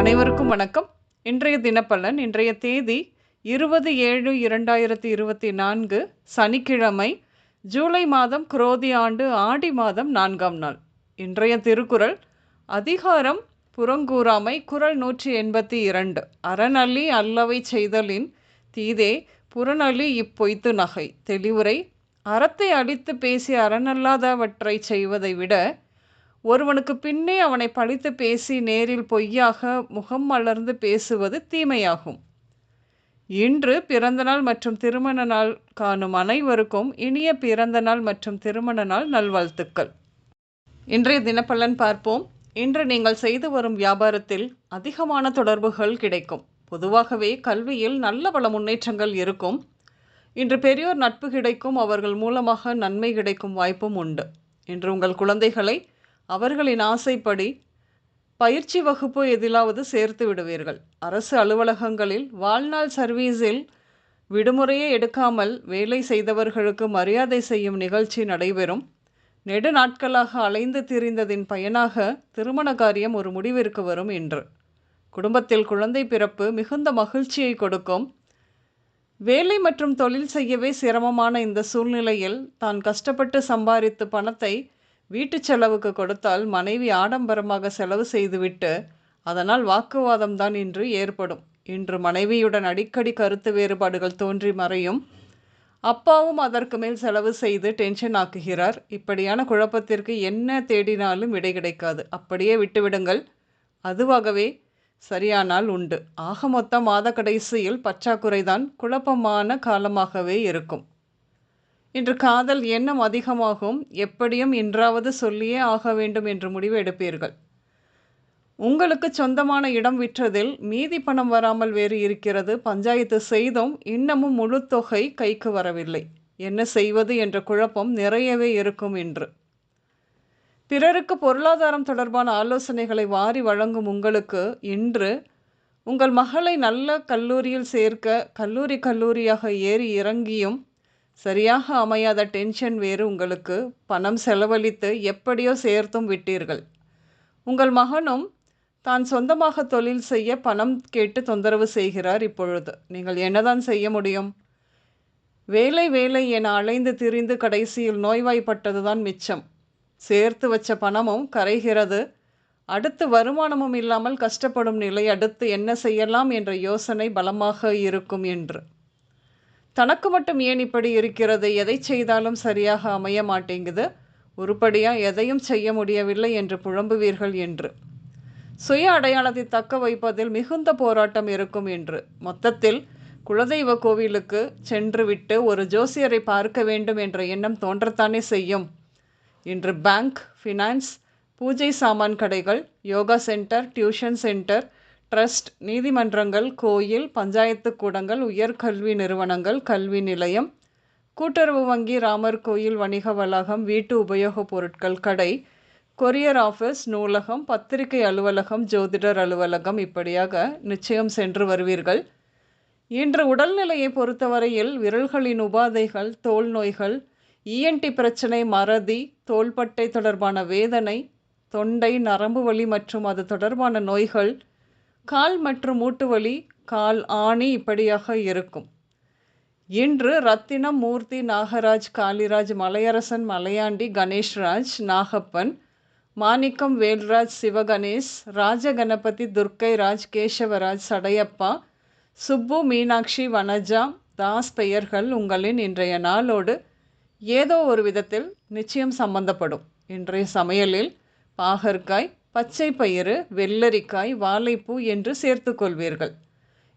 அனைவருக்கும் வணக்கம். இன்றைய தினப்பலன். இன்றைய தேதி 20/7/2024 சனிக்கிழமை, ஜூலை மாதம் குரோதி ஆண்டு ஆடி மாதம் 4ஆம் நாள். இன்றைய திருக்குறள் அதிகாரம் புறங்கூறாமை. குறள் 182. அறனல்லி அல்லவை செய்தலின் தீதே புறனல்லி இப்பொய்த்து நகை. தெளிவுரை: அறத்தை அழித்து பேசி அறனல்லாதவற்றை செய்வதை விட ஒருவனுக்கு பின்னே அவனை பழித்து பேசி நேரில் பொய்யாக முகம் மலர்ந்து பேசுவது தீமையாகும். இன்று பிறந்தநாள் மற்றும் திருமண நாள் காணும் அனைவருக்கும் இனிய பிறந்த நாள் மற்றும் திருமண நாள் நல்வாழ்த்துக்கள். இன்றைய தினப்பலன் பார்ப்போம். இன்று நீங்கள் செய்து வரும் வியாபாரத்தில் அதிகமான தொடர்புகள் கிடைக்கும். பொதுவாகவே கல்வியில் நல்ல பல முன்னேற்றங்கள் இருக்கும். இன்று பெரியோர் நட்பு கிடைக்கும். அவர்கள் மூலமாக நன்மை கிடைக்கும் வாய்ப்பும் உண்டு. இன்று உங்கள் குழந்தைகளை அவர்களின் ஆசைப்படி பயிற்சி வகுப்பு எதிலாவது சேர்த்து விடுவீர்கள். அரசு அலுவலகங்களில் வாழ்நாள் சர்வீஸில் விடுமுறையை எடுக்காமல் வேலை செய்தவர்களுக்கு மரியாதை செய்யும் நிகழ்ச்சி நடைபெறும். நெடு நாட்களாக அலைந்து திரிந்ததின் பயனாக திருமண காரியம் ஒரு முடிவிற்கு வரும். இன்று குடும்பத்தில் குழந்தை பிறப்பு மிகுந்த மகிழ்ச்சியை கொடுக்கும். வேலை மற்றும் தொழில் செய்யவே சிரமமான இந்த சூழ்நிலையில் தான் கஷ்டப்பட்டு சம்பாதித்து பணத்தை வீட்டு செலவுக்கு கொடுத்தால் மனைவி ஆடம்பரமாக செலவு செய்துவிட்டு அதனால் வாக்குவாதம் தான் இன்று ஏற்படும். இன்று மனைவியுடன் அடிக்கடி கருத்து வேறுபாடுகள் தோன்றி மறையும். அப்பாவும் அதற்கு மேல் செலவு செய்து டென்ஷன் ஆக்குகிறார். இப்படியான குழப்பத்திற்கு என்ன தேடினாலும் விடை கிடைக்காது. அப்படியே விட்டுவிடுங்கள். அதுவாகவே சரியானால் உண்டு. ஆக மொத்தம் மாத கடைசியில் பற்றாக்குறைதான் குழப்பமான காலமாகவே இருக்கும். இன்று காதல் எண்ணம் அதிகமாகும். எப்படியும் இன்றாவது சொல்லியே ஆக வேண்டும் என்று முடிவு எடுப்பீர்கள். உங்களுக்கு சொந்தமான இடம் விற்றதில் மீதி பணம் வராமல் வேறு இருக்கிறது. பஞ்சாயத்து செய்தும் இன்னமும் முழு தொகை கைக்கு வரவில்லை. என்ன செய்வது என்ற குழப்பம் நிறையவே இருக்கும். இன்று பிறருக்கு பொருளாதாரம் தொடர்பான ஆலோசனைகளை வாரி வழங்கும் உங்களுக்கு இன்று உங்கள் மகளை நல்ல கல்லூரியில் சேர்க்க கல்லூரியாக ஏறி இறங்கியும் சரியாக அமையாத டென்ஷன் வேறு. உங்களுக்கு பணம் செலவழித்து எப்படியோ சேர்த்தும் விட்டீர்கள். உங்கள் மகனும் தான் சொந்தமாக தொழில் செய்ய பணம் கேட்டு தொந்தரவு செய்கிறார். இப்பொழுது நீங்கள் என்னதான் செய்ய முடியும்? வேலை என அலைந்து திரிந்து கடைசியில் நோய்வாய்ப்பட்டதுதான் மிச்சம். சேர்த்து வச்ச பணமும் கரைகிறது. அடுத்து வருமானமும் இல்லாமல் கஷ்டப்படும் நிலை. அடுத்து என்ன செய்யலாம் என்ற யோசனை பலமாக இருக்கும். என்று தனக்கு மட்டும் ஏன் இப்படி இருக்கிறது? எதை செய்தாலும் சரியாக அமைய மாட்டேங்குது. உருப்படியாக எதையும் செய்ய முடியவில்லை என்று புலம்புவீர்கள். என்று சுய அடையாளத்தை தக்க வைப்பதில் மிகுந்த போராட்டம் இருக்கும். என்று மொத்தத்தில் குலதெய்வ கோவிலுக்கு சென்று விட்டு ஒரு ஜோசியரை பார்க்க வேண்டும் என்ற எண்ணம் தோன்றத்தானே செய்யும். இன்று பேங்க், ஃபினான்ஸ், பூஜை சாமான் கடைகள், yoga centre, tuition centre, trust, நீதிமன்றங்கள், கோயில், பஞ்சாயத்து கூடங்கள், உயர்கல்வி நிறுவனங்கள், கல்வி நிலையம், கூட்டுறவு வங்கி, ராமர் கோயில், வணிக வளாகம், வீட்டு உபயோகப் பொருட்கள் கடை, கொரியர் ஆஃபீஸ், நூலகம், பத்திரிகை அலுவலகம், ஜோதிடர் அலுவலகம் இப்படியாக நிச்சயம் சென்று வருவீர்கள். இன்று உடல்நிலையை பொறுத்தவரையில் விரல்களின் உபாதைகள், தோல் நோய்கள், இஎன்டி பிரச்சனை, மறதி, தோள்பட்டை தொடர்பான வேதனை, தொண்டை நரம்பு வலி மற்றும் அது தொடர்பான நோய்கள், கால் மற்றும் மூட்டு வலி, கால் ஆணி இப்படியாக இருக்கும். இன்று ரத்தினம், மூர்த்தி, நாகராஜ், காளிராஜ், மலையரசன், மலையாண்டி, கணேஷ்ராஜ், நாகப்பன், மாணிக்கம், வேல்ராஜ், சிவகணேஷ், ராஜகணபதி, துர்க்கை ராஜ், கேசவராஜ், சடையப்பா, சுப்பு, மீனாட்சி, வனஜா, தாஸ் பெயர்கள் உங்களின் இன்றைய நாளோடு ஏதோ ஒரு விதத்தில் நிச்சயம் சம்பந்தப்படும். இன்றைய சமையலில் பாகற்காய், பச்சை பயிறு, வெள்ளரிக்காய், வாழைப்பூ என்று சேர்த்து கொள்வீர்கள்.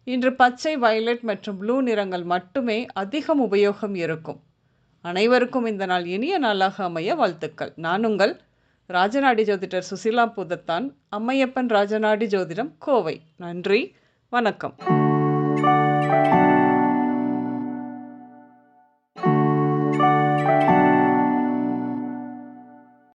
இன்று பச்சை, வயலட் மற்றும் ப்ளூ நிறங்கள் மட்டுமே அதிகம் உபயோகம் இருக்கும். அனைவருக்கும் இந்த நாள் இனிய நாளாக அமைய வாழ்த்துக்கள். நான் உங்கள் ராஜநாடி ஜோதிடர் சுசிலா புதத்தான், அம்மையப்பன் ராஜநாடி ஜோதிடம், கோவை. நன்றி, வணக்கம்.